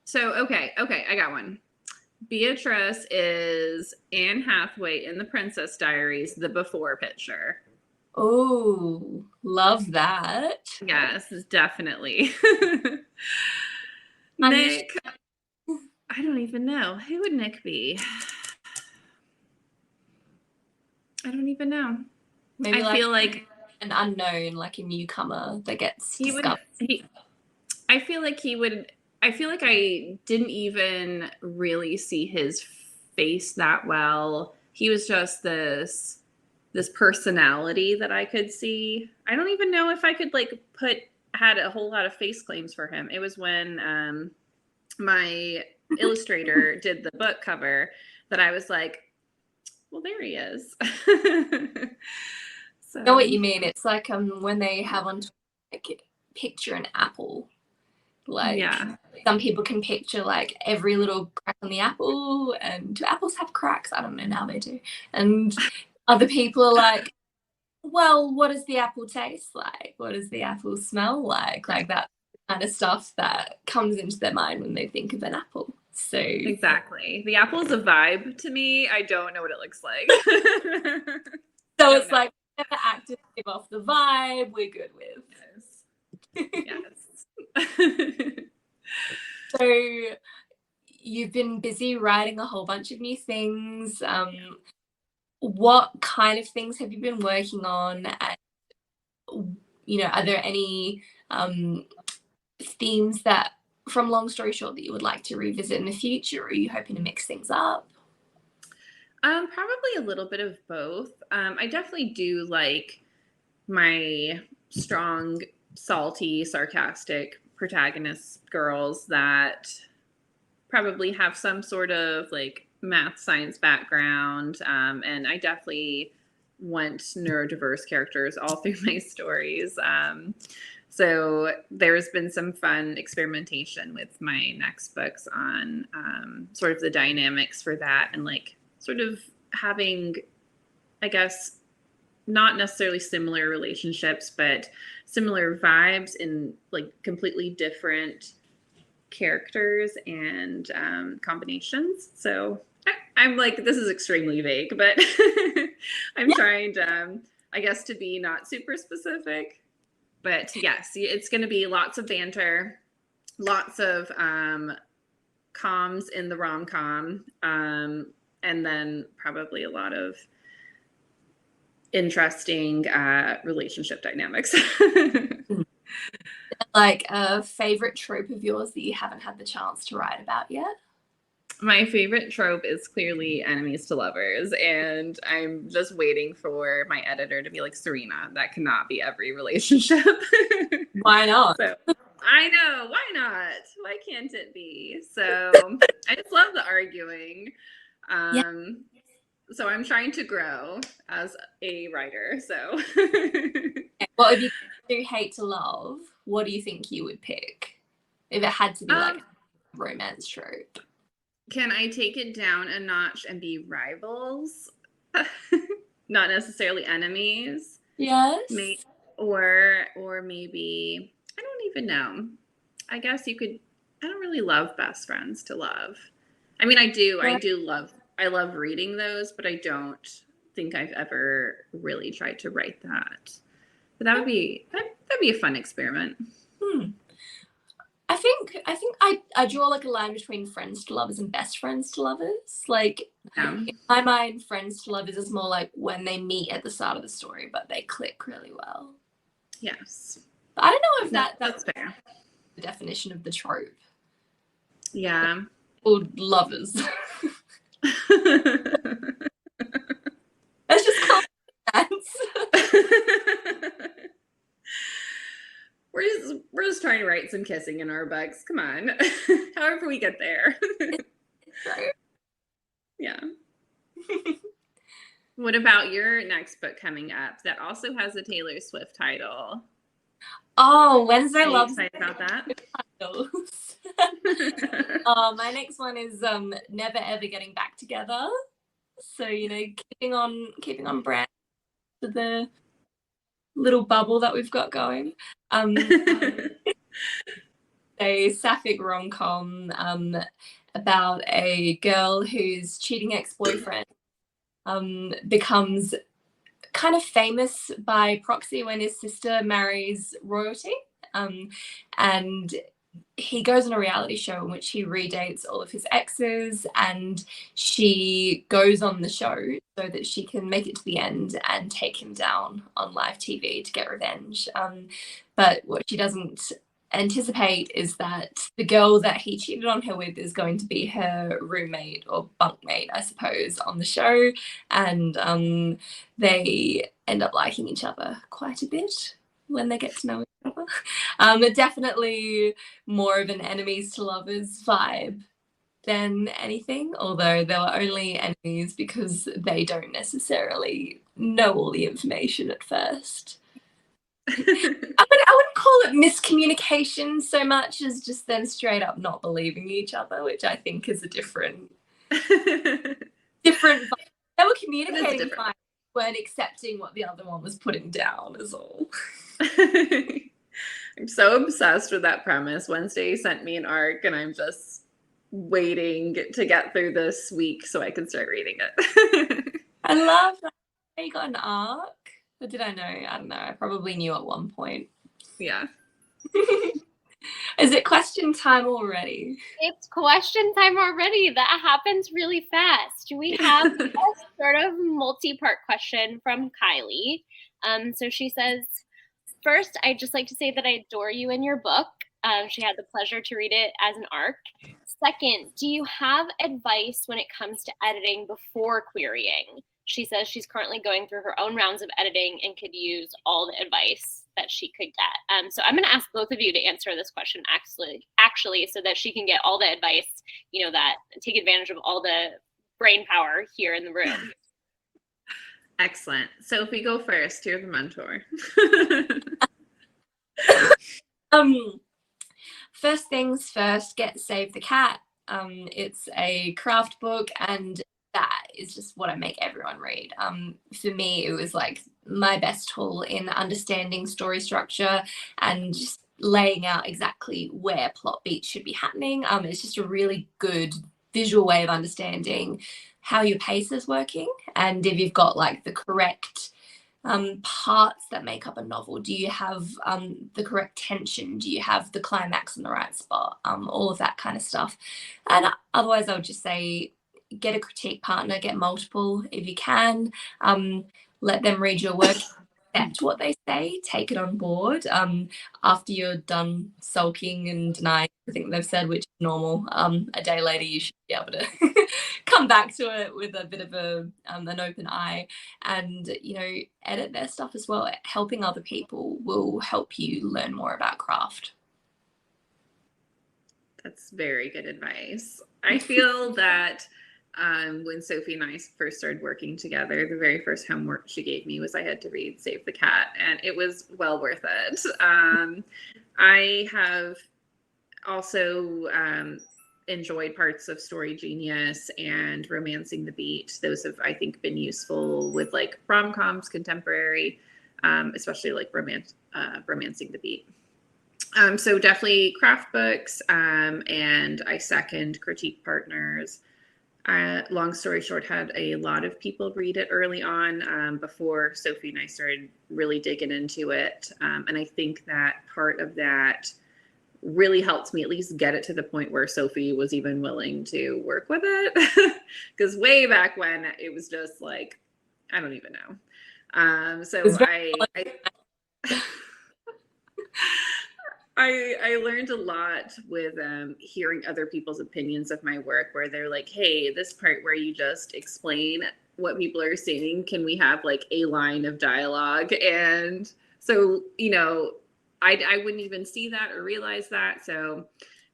So, okay, I got one. Beatrice is Anne Hathaway in The Princess Diaries, the before picture. Oh, love that. Yes, definitely. Nick, I don't even know. Who would Nick be? I don't even know. Maybe I feel like an unknown, like a newcomer that gets discovered. I feel like I didn't even really see his face that well. He was just this personality that I could see. I don't even know if I could like had a whole lot of face claims for him. It was when my illustrator did the book cover that I was like, well, there he is. So, I know what you mean. It's like when they have on like picture an apple. Like, yeah. Some people can picture like every little crack on the apple, and do apples have cracks? I don't know, now they do. And other people are like, well, what does the apple taste like? What does the apple smell like? Like that kind of stuff that comes into their mind when they think of an apple. So exactly. The apple is a vibe to me. I don't know what it looks like. So it's like whatever actors give off the vibe, we're good with. Yes. So you've been busy writing a whole bunch of new things. What kind of things have you been working on? And, you know, are there any themes that, from Long Story Short, that you would like to revisit in the future? Or are you hoping to mix things up? Probably a little bit of both. I definitely do like my strong, salty, sarcastic protagonist girls that probably have some sort of like math science background. And I definitely want neurodiverse characters all through my stories. So there's been some fun experimentation with my next books on sort of the dynamics for that, and like sort of having, I guess, not necessarily similar relationships, but similar vibes in like completely different characters and combinations. So I'm like, this is extremely vague, but I'm trying to, I guess, to be not super specific. But yes, it's going to be lots of banter, lots of comms in the rom-com, and then probably a lot of interesting relationship dynamics. Like a favorite trope of yours that you haven't had the chance to write about yet? My favorite trope is clearly enemies to lovers, and I'm just waiting for my editor to be like, Serena, that cannot be every relationship. Why not? So, I know, why not? Why can't it be? So I just love the arguing. So I'm trying to grow as a writer. So well, if you do hate to love, what do you think you would pick if it had to be like a romance trope? Can I take it down a notch and be rivals? Not necessarily enemies. Yes. Or maybe, I don't even know. I guess you could, I don't really love best friends to love. I mean, I love reading those, but I don't think I've ever really tried to write that. But that'd be a fun experiment. I think I draw like a line between friends to lovers and best friends to lovers. Like in my mind, friends to lovers is more like when they meet at the start of the story, but they click really well. Yes. But I don't know if that's fair. The definition of the trope. Yeah. Or lovers. Let's just call it We're just trying to write some kissing in our books. Come on. However we get there. Yeah. What about your next book coming up that also has a Taylor Swift title? Oh, Wednesday Love. Excited about that? My next one is Never Ever Getting Back Together. So, you know, keeping on brand to the little bubble that we've got going. A sapphic rom-com about a girl whose cheating ex-boyfriend becomes kind of famous by proxy when his sister marries royalty, and he goes on a reality show in which he redates all of his exes, and she goes on the show so that she can make it to the end and take him down on live TV to get revenge. But what she doesn't anticipate is that the girl that he cheated on her with is going to be her roommate or bunkmate, I suppose, on the show, and they end up liking each other quite a bit when they get to know each other. Definitely more of an enemies to lovers vibe than anything, although they were only enemies because they don't necessarily know all the information at first. I wouldn't call it miscommunication so much as just them straight up not believing each other, which I think is a different vibe. They were communicating fine, weren't accepting what the other one was putting down is all. I'm so obsessed with that premise. Wednesday sent me an arc and I'm just waiting to get through this week so I can start reading it. I love that. You got an arc? Or did I know? I don't know. I probably knew at one point. Yeah. Is it question time already? It's question time already. That happens really fast. We have a sort of multi-part question from Kylie. So she says, first, I'd just like to say that I adore you in your book. She had the pleasure to read it as an ARC. Second, do you have advice when it comes to editing before querying? She says she's currently going through her own rounds of editing and could use all the advice that she could get. So I'm going to ask both of you to answer this question actually, so that she can get all the advice, that take advantage of all the brain power here in the room. Excellent. Sophie, go first. You're the mentor. First things first, get Save the Cat. It's a craft book, and that is just what I make everyone read. For me, it was like my best tool in understanding story structure and just laying out exactly where plot beats should be happening. It's just a really good visual way of understanding how your pace is working, and if you've got like the correct parts that make up a novel. Do you have the correct tension? Do you have the climax in the right spot? All of that kind of stuff. And otherwise, I would just say get a critique partner, get multiple if you can. Let them read your work, accept what they say, take it on board. After you're done sulking and denying everything they've said, which is normal, a day later you should be able to come back to it with a bit of an open eye, and edit their stuff as well. Helping other people will help you learn more about craft. That's very good advice. I feel that when Sophie and I first started working together, the very first homework she gave me was I had to read Save the Cat, and it was well worth it. I have also enjoyed parts of Story Genius and Romancing the Beat. Those have, I think, been useful with like rom-coms, contemporary, especially like Romancing the Beat. So definitely craft books, and I second critique partners. Long story short, had a lot of people read it early on before Sophie and I started really digging into it. And I think that part of that really helped me at least get it to the point where Sophie was even willing to work with it. Because way back when it was just like, I don't even know. So I learned a lot with hearing other people's opinions of my work, where they're like, hey, this part where you just explain what people are saying, can we have like a line of dialogue? And so, I wouldn't even see that or realize that. So,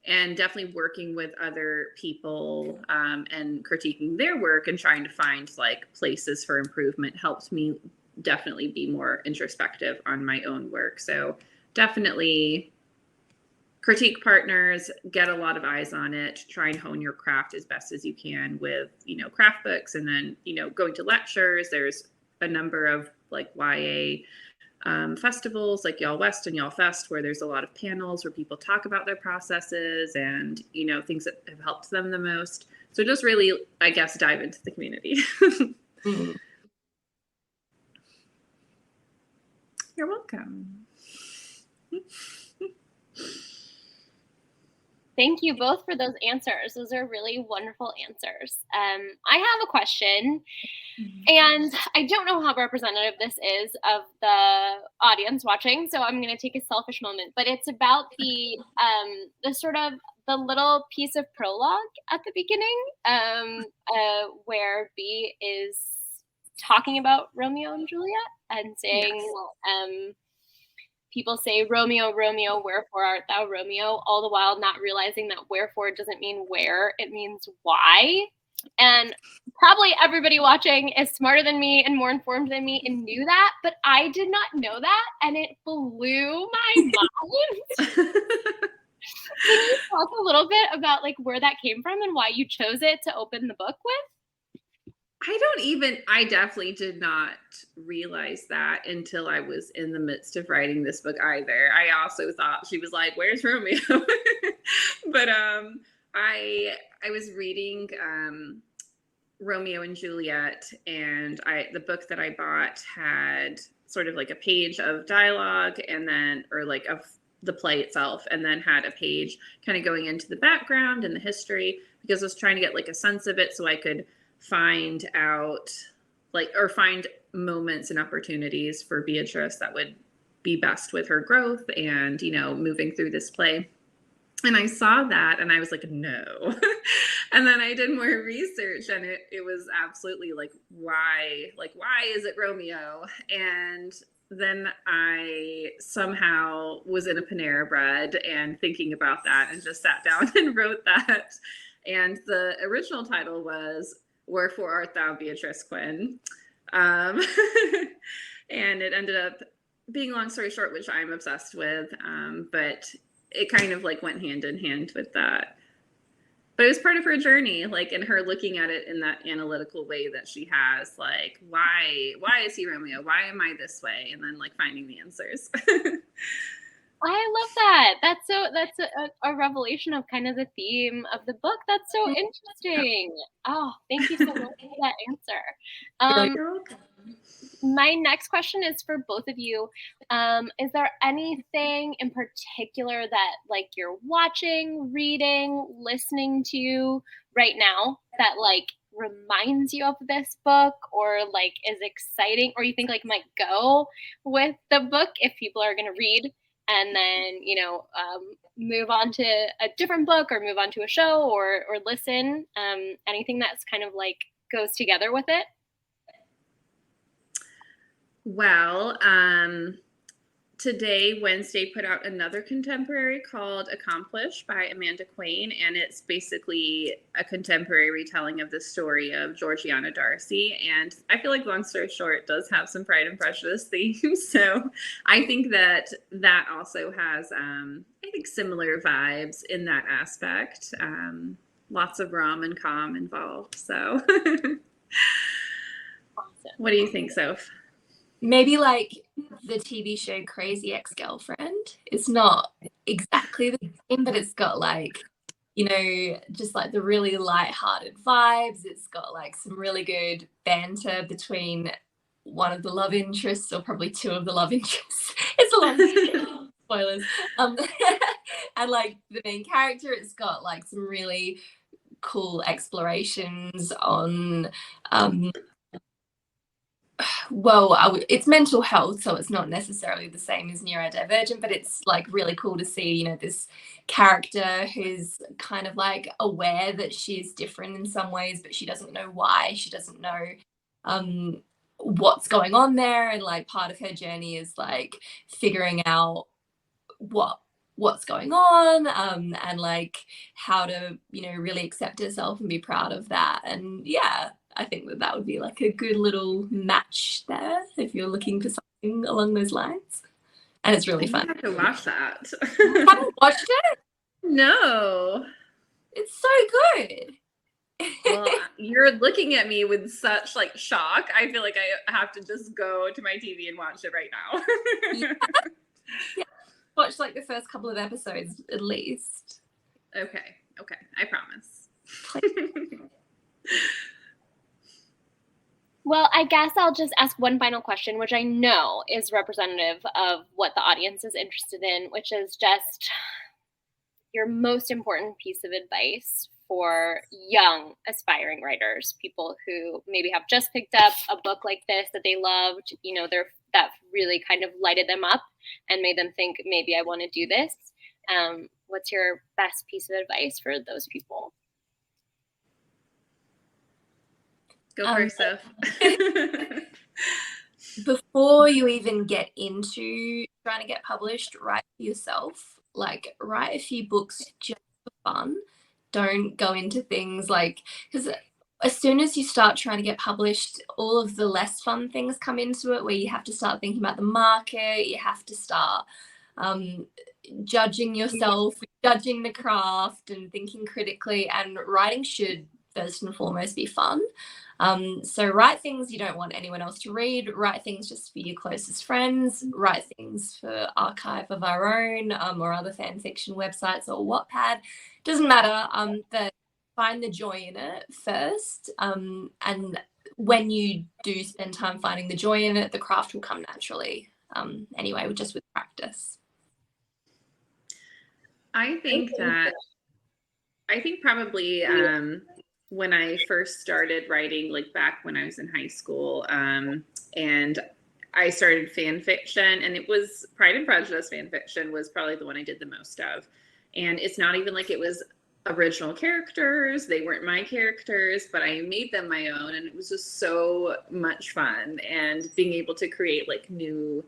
and definitely working with other people and critiquing their work and trying to find like places for improvement helped me definitely be more introspective on my own work. So definitely critique partners, get a lot of eyes on it, try and hone your craft as best as you can with, craft books. And then, going to lectures, there's a number of like YA festivals like Y'all West and Y'all Fest, where there's a lot of panels where people talk about their processes and, things that have helped them the most. So just really, I guess, dive into the community. Mm. You're welcome. Thank you both for those answers. Those are really wonderful answers. I have a question, and I don't know how representative this is of the audience watching, so I'm going to take a selfish moment. But it's about the sort of the little piece of prologue at the beginning, where B is talking about Romeo and Juliet and saying, yes. People say, Romeo, Romeo, wherefore art thou Romeo? All the while not realizing that wherefore doesn't mean where, it means why. And probably everybody watching is smarter than me and more informed than me and knew that, but I did not know that, and it blew my mind. Can you talk a little bit about like where that came from and why you chose it to open the book with? I definitely did not realize that until I was in the midst of writing this book either. I also thought she was like, where's Romeo? But I was reading Romeo and Juliet, and the book that I bought had sort of like a page of dialogue and then, or like of the play itself, and then had a page kind of going into the background and the history, because I was trying to get like a sense of it so I could find out find moments and opportunities for Beatrice that would be best with her growth and, you know, moving through this play. And I saw that and I was like, no. And then I did more research and it was absolutely like, why is it Romeo? And then I somehow was in a Panera Bread and thinking about that and just sat down and wrote that. And the original title was Wherefore Art Thou, Beatrice Quinn? And it ended up being, long story short, which I'm obsessed with, but it kind of like went hand in hand with that. But it was part of her journey, like, in her looking at it in that analytical way that she has, like, why is he Romeo? Why am I this way? And then like finding the answers. I love that. That's a revelation of kind of the theme of the book. That's so interesting. Oh, thank you so much for that answer. You're welcome. My next question is for both of you. Is there anything in particular that like you're watching, reading, listening to right now that like reminds you of this book or like is exciting or you think like might go with the book if people are going to read and then, you know, move on to a different book or move on to a show or listen? Anything that's kind of like goes together with it? Well, today, Wednesday, put out another contemporary called Accomplish by Amanda Quain, and it's basically a contemporary retelling of the story of Georgiana Darcy. And I feel like, long story short, does have some Pride and Prejudice themes. So I think that also has, I think, similar vibes in that aspect. Lots of rom and com involved. So Awesome. What do you think, Soph? Maybe like the TV show Crazy Ex-Girlfriend. It's not exactly the same, but it's got like, you know, just like the really light-hearted vibes. It's got like some really good banter between one of the love interests or probably two of the love interests. It's a long spoilers. And like the main character, it's got like some really cool explorations on it's mental health, so it's not necessarily the same as neurodivergent, but it's like really cool to see, you know, this character who's kind of like aware that she's different in some ways, but she doesn't know why. She doesn't know what's going on there, and like part of her journey is like figuring out what's going on, and like how to, you know, really accept herself and be proud of that. And yeah, I think that would be like a good little match there if you're looking for something along those lines. And it's really fun. I have to watch that. You haven't watched it? No. It's so good. Well, you're looking at me with such like shock. I feel like I have to just go to my TV and watch it right now. Yeah. Watch like the first couple of episodes at least. Okay. I promise. Well, I guess I'll just ask one final question, which I know is representative of what the audience is interested in, which is just your most important piece of advice for young aspiring writers, people who maybe have just picked up a book like this that they loved, you know, that really kind of lighted them up and made them think, maybe I want to do this. What's your best piece of advice for those people? Go first, Soph. Before you even get into trying to get published, write for yourself. Like, write a few books just for fun. Don't go into things like, because as soon as you start trying to get published, all of the less fun things come into it, where you have to start thinking about the market, you have to start judging yourself, judging the craft and thinking critically. And writing should first and foremost be fun. So write things you don't want anyone else to read, write things just for your closest friends, write things for Archive of Our Own, or other fan fiction websites or Wattpad. Doesn't matter, but find the joy in it first. And when you do spend time finding the joy in it, the craft will come naturally. Anyway, just with practice. I think probably when I first started writing, like back when I was in high school, and I started fan fiction, and it was Pride and Prejudice fan fiction was probably the one I did the most of. And it's not even like it was original characters. They weren't my characters, but I made them my own, and it was just so much fun. And being able to create like new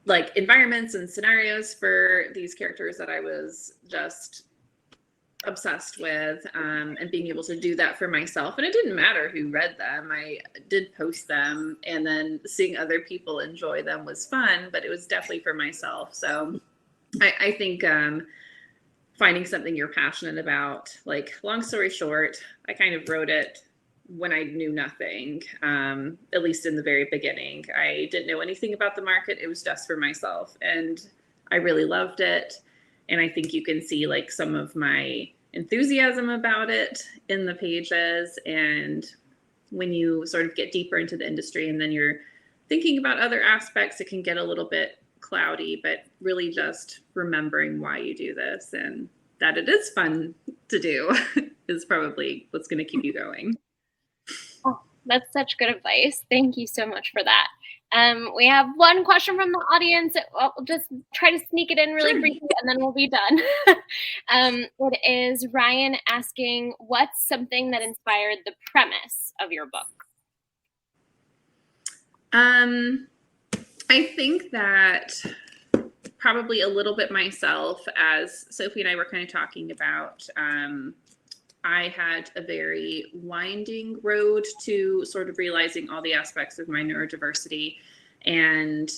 like environments and scenarios for these characters that I was just obsessed with, and being able to do that for myself. And it didn't matter who read them. I did post them, and then seeing other people enjoy them was fun, but it was definitely for myself. So I think finding something you're passionate about, like, long story short, I kind of wrote it when I knew nothing, at least in the very beginning. I didn't know anything about the market. It was just for myself, and I really loved it. And I think you can see like some of my enthusiasm about it in the pages. And when you sort of get deeper into the industry and then you're thinking about other aspects, it can get a little bit cloudy, but really just remembering why you do this and that it is fun to do is probably what's going to keep you going. Oh, that's such good advice. Thank you so much for that. We have one question from the audience. We'll just try to sneak it in really briefly, and then we'll be done. It is Ryan asking, what's something that inspired the premise of your book? I think that probably a little bit myself, as Sophie and I were kind of talking about. I had a very winding road to sort of realizing all the aspects of my neurodiversity. And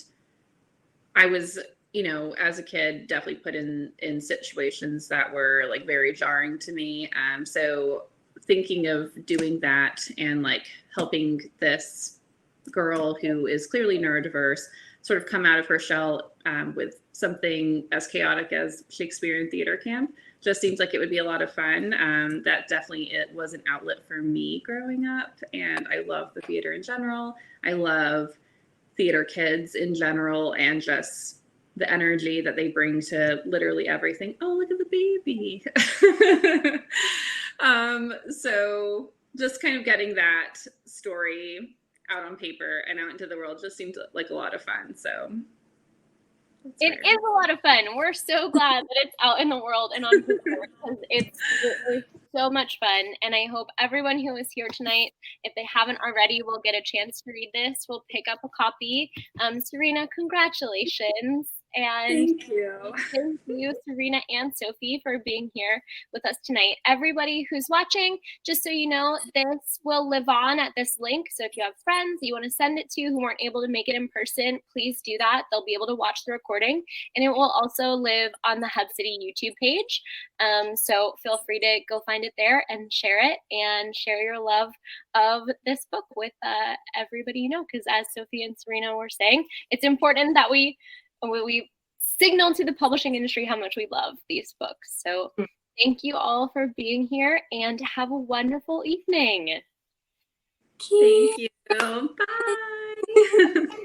I was, you know, as a kid, definitely put in situations that were like very jarring to me. So thinking of doing that and like helping this girl who is clearly neurodiverse sort of come out of her shell with something as chaotic as Shakespearean theater camp just seems like it would be a lot of fun. That definitely it was an outlet for me growing up, and I love the theater in general. I love theater kids in general, and just the energy that they bring to literally everything. Oh, look at the baby. So just kind of getting that story out on paper and out into the world just seemed like a lot of fun. So it is a lot of fun. We're so glad that it's out in the world and on paper because it was so much fun. And I hope everyone who is here tonight, if they haven't already, will get a chance to read this. We'll pick up a copy. Serena, congratulations. And thank you. Thank you, Serena and Sophie, for being here with us tonight. Everybody who's watching, just so you know, this will live on at this link. So if you have friends that you want to send it to who weren't able to make it in person, please do that. They'll be able to watch the recording. And it will also live on the Hub City YouTube page. So feel free to go find it there and share it and share your love of this book with everybody you know. Because as Sophie and Serena were saying, it's important that we signal to the publishing industry how much we love these books. So thank you all for being here and have a wonderful evening. Thank you. Bye.